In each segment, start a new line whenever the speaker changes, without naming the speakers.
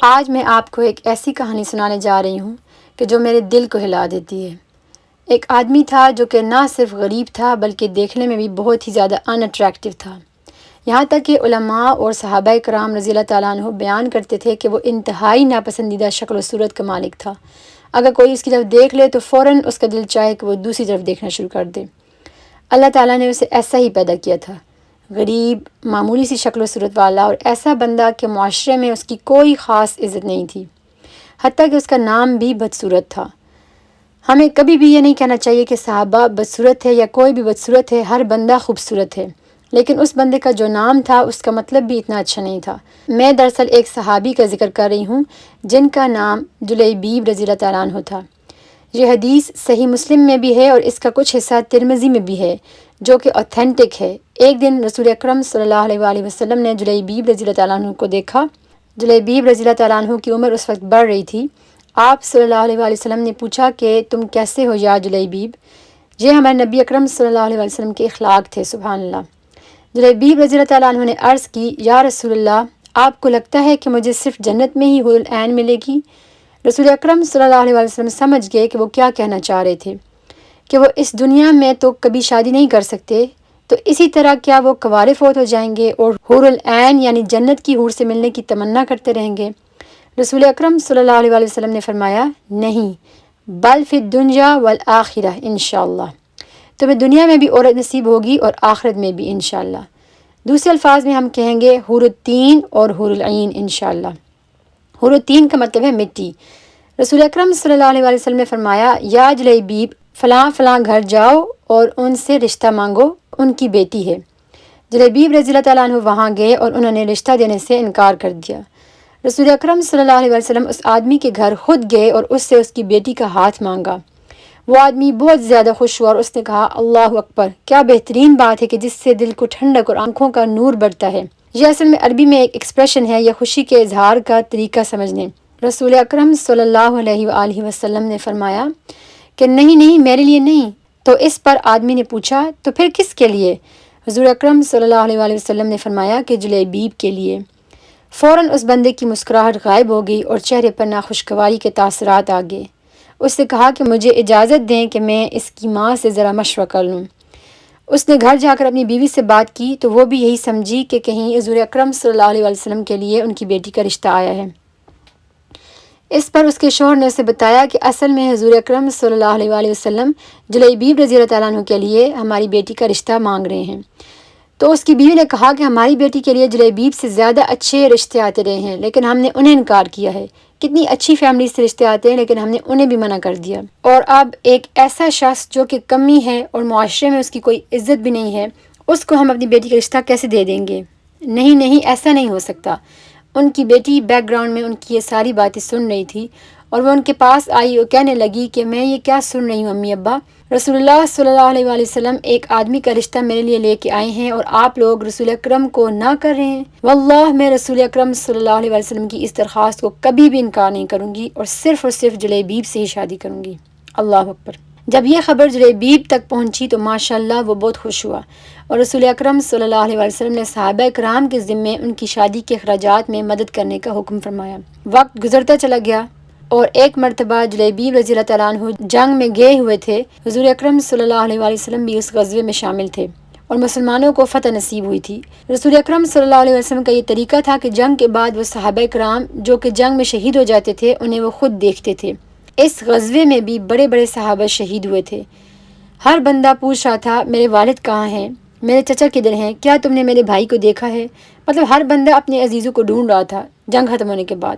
آج میں آپ کو ایک ایسی کہانی سنانے جا رہی ہوں کہ جو میرے دل کو ہلا دیتی ہے۔ ایک آدمی تھا جو کہ نہ صرف غریب تھا بلکہ دیکھنے میں بھی بہت ہی زیادہ ان اٹریکٹیو تھا۔ یہاں تک کہ علماء اور صحابہ کرام رضی اللہ تعالیٰ عنہ بیان کرتے تھے کہ وہ انتہائی ناپسندیدہ شکل و صورت کا مالک تھا۔ اگر کوئی اس کی طرف دیکھ لے تو فوراً اس کا دل چاہے کہ وہ دوسری طرف دیکھنا شروع کر دے۔ اللہ تعالیٰ نے اسے ایسا ہی پیدا کیا تھا، غریب، معمولی سی شکل و صورت والا، اور ایسا بندہ کہ معاشرے میں اس کی کوئی خاص عزت نہیں تھی، حتیٰ کہ اس کا نام بھی بدصورت تھا۔ ہمیں کبھی بھی یہ نہیں کہنا چاہیے کہ صحابہ بدصورت ہے یا کوئی بھی بدصورت ہے، ہر بندہ خوبصورت ہے، لیکن اس بندے کا جو نام تھا اس کا مطلب بھی اتنا اچھا نہیں تھا۔ میں دراصل ایک صحابی کا ذکر کر رہی ہوں جن کا نام جلیبیب رضی اللہ تعالیٰ عنہ تھا۔ یہ حدیث صحیح مسلم میں بھی ہے اور اس کا کچھ حصہ ترمذی میں بھی ہے جو کہ اوتھینٹک ہے۔ ایک دن رسول اکرم صلی اللہ علیہ وآلہ وسلم نے جلیبیب رضی اللہ تعالیٰ عنہ کو دیکھا۔ جلیبیب رضی اللہ تعالیٰ عنہ کی عمر اس وقت بڑھ رہی تھی۔ آپ صلی اللہ علیہ وآلہ وسلم نے پوچھا کہ تم کیسے ہو یا جلیبیب؟ یہ ہمارے نبی اکرم صلی اللہ علیہ وآلہ وسلم کے اخلاق تھے، سبحان اللہ۔ جلیبیب رضی اللہ تعالیٰ عنہ نے عرض کی، یا رسول اللہ، آپ کو لگتا ہے کہ مجھے صرف جنت میں ہی حور العین ملے گی؟ رسول اکرم صلی اللہ علیہ وآلہ وسلم سمجھ گئے کہ وہ کیا کہنا چاہ رہے تھے، کہ وہ اس دنیا میں تو کبھی شادی نہیں کر سکتے، تو اسی طرح کیا وہ کنوارے فوت ہو جائیں گے اور حور العین یعنی جنت کی حور سے ملنے کی تمنا کرتے رہیں گے؟ رسول اکرم صلی اللہ علیہ وآلہ وسلم نے فرمایا، نہیں، بل فی الدنیا والآخرہ انشاءاللہ، تمہیں دنیا میں بھی عورت نصیب ہوگی اور آخرت میں بھی انشاءاللہ۔ دوسرے الفاظ میں ہم کہیں گے حور الطین اور حور العین انشاءاللہ۔ حور الطین کا مطلب ہے مٹی۔ رسول اکرم صلی اللہ علیہ وآلہ وسلم نے فرمایا، یا جلیبیب، فلاں فلاں گھر جاؤ اور ان سے رشتہ مانگو، ان کی بیٹی ہے۔ جلیبیب رضی اللہ تعالیٰ عنہ وہاں گئے اور انہوں نے رشتہ دینے سے انکار کر دیا۔ رسول اکرم صلی اللہ علیہ وسلم اس آدمی کے گھر خود گئے اور اس سے اس کی بیٹی کا ہاتھ مانگا۔ وہ آدمی بہت زیادہ خوش ہوا اور اس نے کہا، اللہ اکبر، کیا بہترین بات ہے کہ جس سے دل کو ٹھنڈک اور آنکھوں کا نور بڑھتا ہے۔ یہ اصل میں عربی میں ایک ایکسپریشن ہے یا خوشی کے اظہار کا طریقہ سمجھنے۔ رسول اکرم صلی اللہ علیہ وآلہ وسلم نے فرمایا کہ نہیں نہیں، میرے لیے نہیں۔ تو اس پر آدمی نے پوچھا، تو پھر کس کے لیے؟ حضور اکرم صلی اللہ علیہ وآلہ وسلم نے فرمایا کہ جلیبیب کے لیے۔ فوراً اس بندے کی مسکراہٹ غائب ہو گئی اور چہرے پر ناخوشگواری کے تاثرات آ گئے۔ اس نے کہا کہ مجھے اجازت دیں کہ میں اس کی ماں سے ذرا مشورہ کر لوں۔ اس نے گھر جا کر اپنی بیوی سے بات کی تو وہ بھی یہی سمجھی کہ کہیں حضور اکرم صلی اللہ علیہ وآلہ وسلم کے لیے ان کی بیٹی کا رشتہ آیا ہے۔ اس پر اس کے شوہر نے اسے بتایا کہ اصل میں حضور اکرم صلی اللہ علیہ وآلہ وسلم جلیبیب رضی اللہ تعالیٰ عنہ کے لیے ہماری بیٹی کا رشتہ مانگ رہے ہیں۔ تو اس کی بیوی نے کہا کہ ہماری بیٹی کے لیے جلیبیب سے زیادہ اچھے رشتے آتے رہے ہیں، لیکن ہم نے انہیں انکار کیا ہے۔ کتنی اچھی فیملی سے رشتے آتے ہیں لیکن ہم نے انہیں بھی منع کر دیا۔ اور اب ایک ایسا شخص جو کہ کمی ہے اور معاشرے میں اس کی کوئی عزت بھی نہیں ہے، اس کو ہم اپنی بیٹی کا رشتہ کیسے دے دیں گے؟ نہیں نہیں، ایسا نہیں ہو سکتا۔ ان کی بیٹی بیک گراؤنڈ میں ان کی یہ ساری باتیں سن رہی تھی اور وہ ان کے پاس آئی اور کہنے لگی کہ میں یہ کیا سن رہی ہوں امی ابا، رسول اللہ صلی اللہ علیہ وآلہ وسلم ایک آدمی کا رشتہ میرے لیے لے کے آئے ہیں اور آپ لوگ رسول اکرم کو نہ کر رہے ہیں۔ واللہ میں رسول اکرم صلی اللہ علیہ وآلہ وسلم کی اس درخواست کو کبھی بھی انکار نہیں کروں گی اور صرف جلیبیب سے ہی شادی کروں گی۔ اللہ اکبر۔ جب یہ خبر جلیبیب تک پہنچی تو ماشاءاللہ وہ بہت خوش ہوا اور رسول اکرم صلی اللہ علیہ وآلہ وسلم نے صحابہ کرام کے ذمے ان کی شادی کے اخراجات میں مدد کرنے کا حکم فرمایا۔ وقت گزرتا چلا گیا اور ایک مرتبہ جلیبیب رضی اللہ تعالیٰ عنہ جنگ میں گئے ہوئے تھے۔ حضور اکرم صلی اللہ علیہ وآلہ وسلم بھی اس غزوے میں شامل تھے اور مسلمانوں کو فتح نصیب ہوئی تھی۔ رسول اکرم صلی اللہ علیہ وسلم کا یہ طریقہ تھا کہ جنگ کے بعد وہ صحابہ کرام جو کہ جنگ میں شہید ہو جاتے تھے انہیں وہ خود دیکھتے تھے۔ اس غزوے میں بھی بڑے بڑے صحابہ شہید ہوئے تھے۔ ہر بندہ پوچھ رہا تھا، میرے والد کہاں ہیں؟ میرے چچا کدھر ہیں؟ کیا تم نے میرے بھائی کو دیکھا ہے؟ مطلب ہر بندہ اپنے عزیزوں کو ڈھونڈ رہا تھا جنگ ختم ہونے کے بعد۔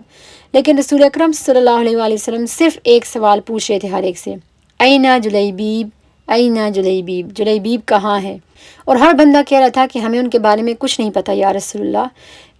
لیکن رسول اکرم صلی اللہ علیہ وآلہ وسلم صرف ایک سوال پوچھ رہے تھے ہر ایک سے، اینا جلیبیب، اینا جلیبیب، جلیبیب کہاں ہے؟ اور ہر بندہ کہہ رہا تھا کہ ہمیں ان کے بارے میں کچھ نہیں پتہ یا رسول اللہ۔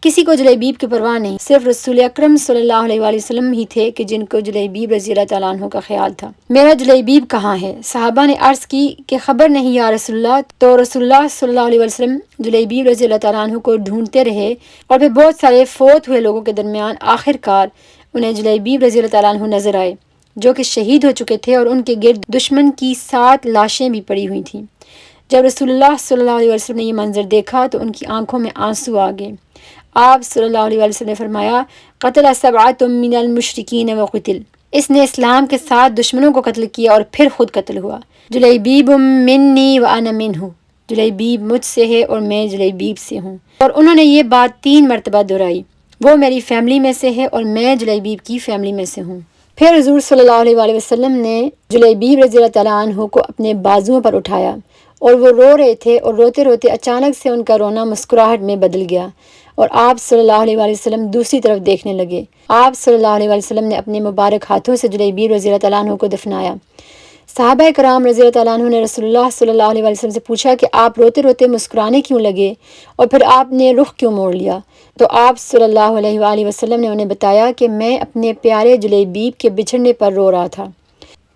کسی کو جلیبیب کی پرواہ نہیں، صرف رسول اکرم صلی اللہ علیہ وآلہ وسلم ہی تھے کہ جن کو جلیبیب رضی اللہ تعالیٰ عنہ کا خیال تھا۔ میرا جلیبیب کہاں ہے؟ صحابہ نے عرض کی کہ خبر نہیں یا رسول اللہ۔ تو رسول اللہ صلی اللہ علیہ وسلم جلیبیب رضی اللہ تعالیٰ عنہ کو ڈھونڈتے رہے اور پھر بہت سارے فوت ہوئے لوگوں کے درمیان آخر کار انہیں جلیبیب رضی اللہ تعالیٰ عنہ نظر آئے جو کہ شہید ہو چکے تھے اور ان کے گرد دشمن کی 7 لاشیں بھی پڑی ہوئی تھیں۔ جب رسول اللہ صلی اللہ علیہ وسلم نے یہ منظر دیکھا تو ان کی آنکھوں میں آنسو آ گئے۔ آپ صلی اللہ علیہ وسلم نے فرمایا قتل سبعۃ من المشرکین وقتل، اس نے اسلام کے 7 دشمنوں کو قتل کیا اور پھر خود قتل ہوا۔ جلیبیب منی وانا منہ، جلیبیب مجھ سے ہے اور میں جلیبیب سے ہوں۔ اور انہوں نے یہ بات 3 مرتبہ دہرائی، وہ میری فیملی میں سے ہے اور میں جلیبیب کی فیملی میں سے ہوں۔ پھر حضور صلی اللہ علیہ وسلم نے جلیبیب رضی اللہ تعالیٰ عنہ کو اپنے بازوؤں پر اٹھایا اور وہ رو رہے تھے، اور روتے روتے اچانک سے ان کا رونا مسکراہٹ میں بدل گیا اور آپ صلی اللہ علیہ وسلم دوسری طرف دیکھنے لگے۔ آپ صلی اللہ علیہ وسلم نے اپنے مبارک ہاتھوں سے جلیبیب رضی اللہ تعالیٰ عنہ کو دفنایا۔ صحابہ کرام رضی اللہ تعالیٰ عنہ نے رسول اللہ صلی اللہ علیہ وسلم سے پوچھا کہ آپ روتے روتے مسکرانے کیوں لگے اور پھر آپ نے رخ کیوں موڑ لیا؟ تو آپ صلی اللہ علیہ وآلہ وسلم نے انہیں بتایا کہ میں اپنے پیارے جلیبیب کے بچھڑنے پر رو رہا تھا،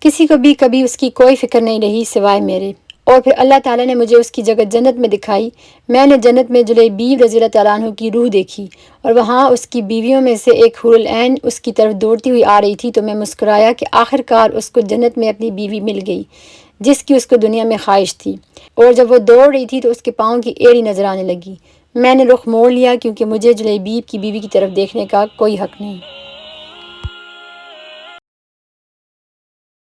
کسی کو بھی کبھی اس کی کوئی فکر نہیں رہی سوائے میرے، اور پھر اللہ تعالیٰ نے مجھے اس کی جگہ جنت میں دکھائی۔ میں نے جنت میں جلیبیب رضی اللہ تعالیٰ عنہ کی روح دیکھی اور وہاں اس کی بیویوں میں سے ایک حور العین اس کی طرف دوڑتی ہوئی آ رہی تھی، تو میں مسکرایا کہ آخر کار اس کو جنت میں اپنی بیوی مل گئی جس کی اس کو دنیا میں خواہش تھی۔ اور جب وہ دوڑ رہی تھی تو اس کے پاؤں کی ایڑی نظر آنے لگی۔ میں نے رخ موڑ لیا کیونکہ مجھے جلیبیب کی بیوی کی طرف دیکھنے کا کوئی حق نہیں۔